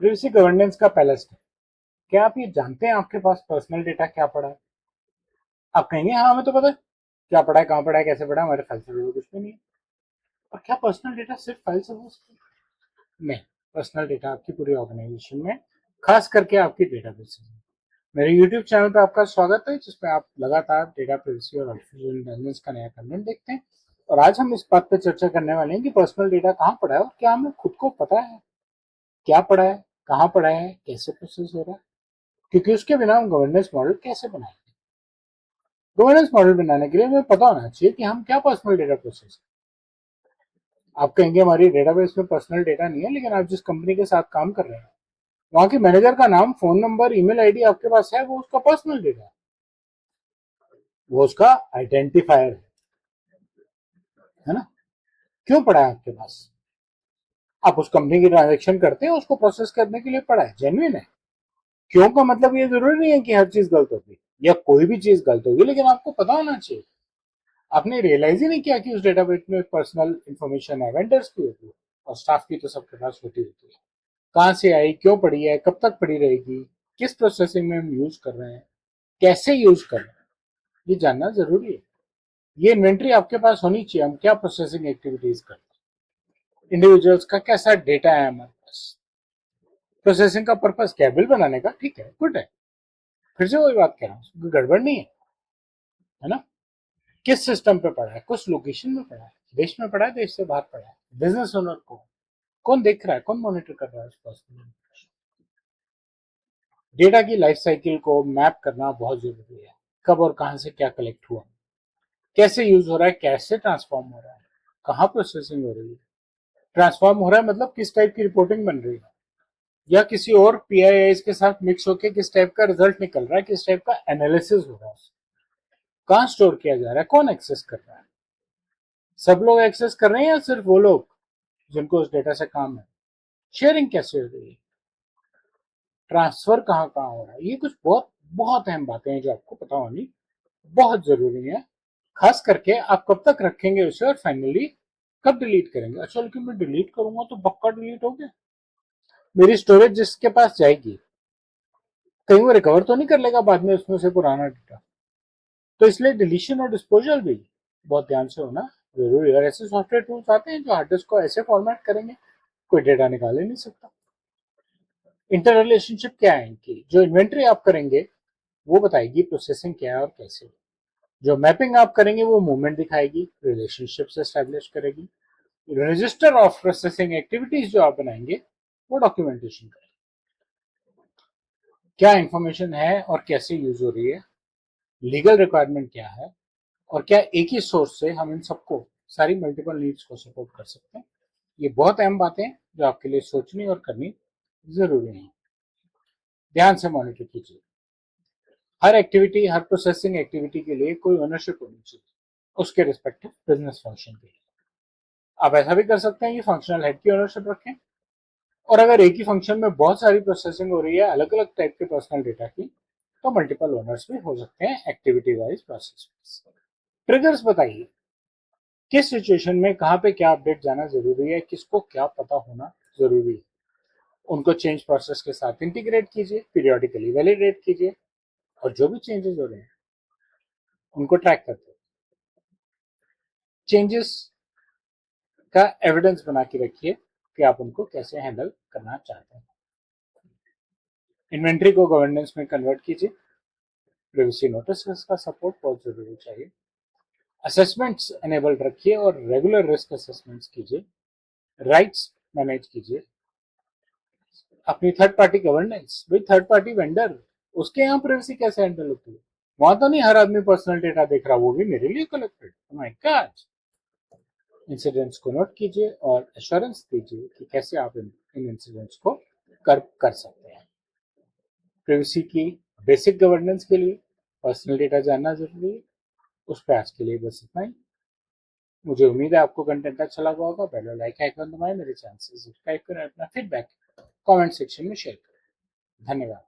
Privacy governance का पहला step, क्या आप ये जानते हैं आपके पास पर्सनल डेटा क्या पड़ा है? आप कहेंगे हाँ हमें तो पता है क्या पड़ा है, कहाँ पड़ा है, कैसे पड़ा है, हमारे फाइल से जुड़ा कुछ भी नहीं है। और क्या पर्सनल डेटा सिर्फ फाइल से हो सकता है? नहीं, पर्सनल डेटा आपकी पूरी ऑर्गेनाइजेशन में, खास करके आपकी डेटाबेस में। मेरे यूट्यूब चैनल पर आपका स्वागत है, जिसमें आप लगातार डेटा प्रिवेसी और आर्टिफिशियल इंटेलिजेंस का नया कंटेंट देखते हैं। और आज हम इस बात पर चर्चा करने वाले हैं कि पर्सनल डेटा कहाँ पड़ा है और क्या हमें खुद को पता है क्या पड़ा है, कहाँ पड़ा है, कैसे प्रोसेस हो रहा है। क्योंकि उसके बिना हम गवर्नेंस मॉडल कैसे बनाएंगे? गवर्नेंस मॉडल बनाने के लिए हमें पता होना चाहिए कि हम क्या पर्सनल डेटा प्रोसेस। आप कहेंगे हमारी डेटाबेस में पर्सनल डेटा नहीं है, लेकिन आप जिस कंपनी के साथ काम कर रहे हैं वहां के मैनेजर का नाम, फोन नंबर, ईमेल आईडी आपके पास है, वो उसका पर्सनल डेटा है, वो उसका आइडेंटिफायर है ना? क्यों पड़ा है आपके पास? आप उस कंपनी की ट्रांजेक्शन करते हैं, उसको प्रोसेस करने के लिए पड़ा है, जेन्युइन है। क्यों का मतलब ये जरूरी नहीं है कि हर चीज गलत होगी या कोई भी चीज गलत होगी, लेकिन आपको पता होना चाहिए। आपने रियलाइज ही नहीं किया कि उस डेटाबेस में पर्सनल इंफॉर्मेशन है, वेंडर्स की होती है और स्टाफ की तो सबके पास होती है। कहाँ से आई, क्यों पड़ी है, कब तक पड़ी रहेगी, किस प्रोसेसिंग में हम यूज कर रहे हैं, कैसे यूज कर रहे हैं, ये जानना जरूरी है। ये इन्वेंट्री आपके पास होनी चाहिए, हम क्या प्रोसेसिंग एक्टिविटीज करते हैं, इंडिविजुअल्स का कैसा डेटा है हमारे पास। प्रोसेसिंग का पर्पस क्या है? बिल बनाने का, ठीक है, गुड है। फिर से वही बात कह रहा हूँ, कोई गड़बड़ नहीं है ना? किस सिस्टम पे पड़ा है, कुछ लोकेशन में पड़ा है, देश में पड़ा है, देश से बाहर पड़ा है, बिजनेस ओनर को कौन देख रहा है, कौन मॉनिटर कर रहा है उस पर्सनल डेटा की लाइफ साइकिल को मैप करना बहुत जरूरी है। कब और कहां से क्या कलेक्ट हुआ, कैसे यूज हो रहा है, कैसे ट्रांसफॉर्म हो रहा है, कहाँ प्रोसेसिंग हो रही है, ट्रांसफॉर्म हो रहा है मतलब किस टाइप की रिपोर्टिंग बन रही है, या किसी और पीआईआई के साथ मिक्स होकर किस टाइप का रिजल्ट निकल रहा है, किस टाइप का एनालिसिस हो रहा है, कहाँ स्टोर किया जा रहा है, कौन एक्सेस कर रहा है, सब लोग एक्सेस कर रहे हैं या सिर्फ वो लोग जिनको उस डेटा से काम है, शेयरिंग कैसे हो रही है, ट्रांसफर कहाँ कहाँ हो रहा है। ये कुछ बहुत बहुत अहम बातें हैं जो आपको पता होनी बहुत जरूरी है। खास करके आप कब तक रखेंगे उसे और फाइनली कब डिलीट करेंगे। अच्छा, लेकिन मैं डिलीट करूंगा तो पक्का डिलीट हो गया, मेरी स्टोरेज जिसके पास जाएगी कहीं वो रिकवर तो नहीं कर लेगा बाद में उसमें से पुराना डेटा। तो इसलिए डिलीशन और डिस्पोजल भी बहुत ध्यान से होना जरूरी है। और ऐसे सॉफ्टवेयर टूल्स आते हैं जो हार्ड डिस्क को ऐसे फॉर्मेट करेंगे कोई डेटा निकाल ही नहीं सकता। इंटर रिलेशनशिप क्या है इनकी? जो इन्वेंट्री आप करेंगे वो बताएगी प्रोसेसिंग क्या है और कैसे। जो मैपिंग आप करेंगे वो मूवमेंट दिखाएगी, रिलेशनशिप एस्टेब्लिश करेगी। रजिस्टर ऑफ प्रोसेसिंग एक्टिविटीज जो आप बनाएंगे वो डॉक्यूमेंटेशन करेगी, क्या इंफॉर्मेशन है और कैसे यूज हो रही है, लीगल रिक्वायरमेंट क्या है, और क्या एक ही सोर्स से हम इन सबको, सारी मल्टीपल नीड्स को सपोर्ट कर सकते हैं। ये बहुत अहम बातें हैं जो आपके लिए सोचनी और करनी जरूरी है। ध्यान से मॉनिटर कीजिए। हर एक्टिविटी, हर प्रोसेसिंग एक्टिविटी के लिए कोई ओनरशिप होनी चाहिए उसके रिस्पेक्टिव बिजनेस फंक्शन के लिए। आप ऐसा भी कर सकते हैं कि फंक्शनल हेड की ओनरशिप रखें, और अगर एक ही फंक्शन में बहुत सारी प्रोसेसिंग हो रही है अलग अलग टाइप के पर्सनल डेटा की, तो मल्टीपल ओनर्स भी हो सकते हैं एक्टिविटी वाइज प्रोसेस। ट्रिगर्स बताइए, किस सिचुएशन में कहाँ पे क्या अपडेट जाना जरूरी है, किसको क्या पता होना जरूरी है, उनको चेंज प्रोसेस के साथ इंटीग्रेट कीजिए, पीरियोडिकली वैलिडेट कीजिए, और जो भी चेंजेस हो रहे हैं उनको ट्रैक करते हैं। चेंजेस का एविडेंस बना के रखिए कि आप उनको कैसे हैंडल करना चाहते हैं। इन्वेंट्री को गवर्नेंस में कन्वर्ट कीजिए। प्रिवेसी नोटिस का सपोर्ट बहुत जरूरी चाहिए। असेसमेंट्स एनेबल्ड रखिए और रेगुलर रिस्क असेसमेंट्स कीजिए। राइट्स मैनेज कीजिए। अपनी थर्ड पार्टी गवर्नेंस, भाई थर्ड पार्टी वेंडर, उसके यहाँ प्राइवेसी कैसे हैंडल होती है? वहां तो नहीं हर आदमी पर्सनल डेटा देख रहा, वो भी मेरे लिए कलेक्टेड, माय गॉड। इंसिडेंट्स को नोट कीजिए और एश्योरेंस दीजिए कि कैसे आप इन इंसिडेंट्स को कर सकते हैं। प्राइवेसी की बेसिक गवर्नेंस के लिए पर्सनल डेटा जानना जरूरी है। उस पर आज के लिए बस इतना ही। मुझे उम्मीद है आपको कंटेंट अच्छा लगा होगा। पहले लाइक आइकन दबाएं, मेरे चैनल से सब्सक्राइब करें, अपना फीडबैक कमेंट सेक्शन में शेयर करें। धन्यवाद।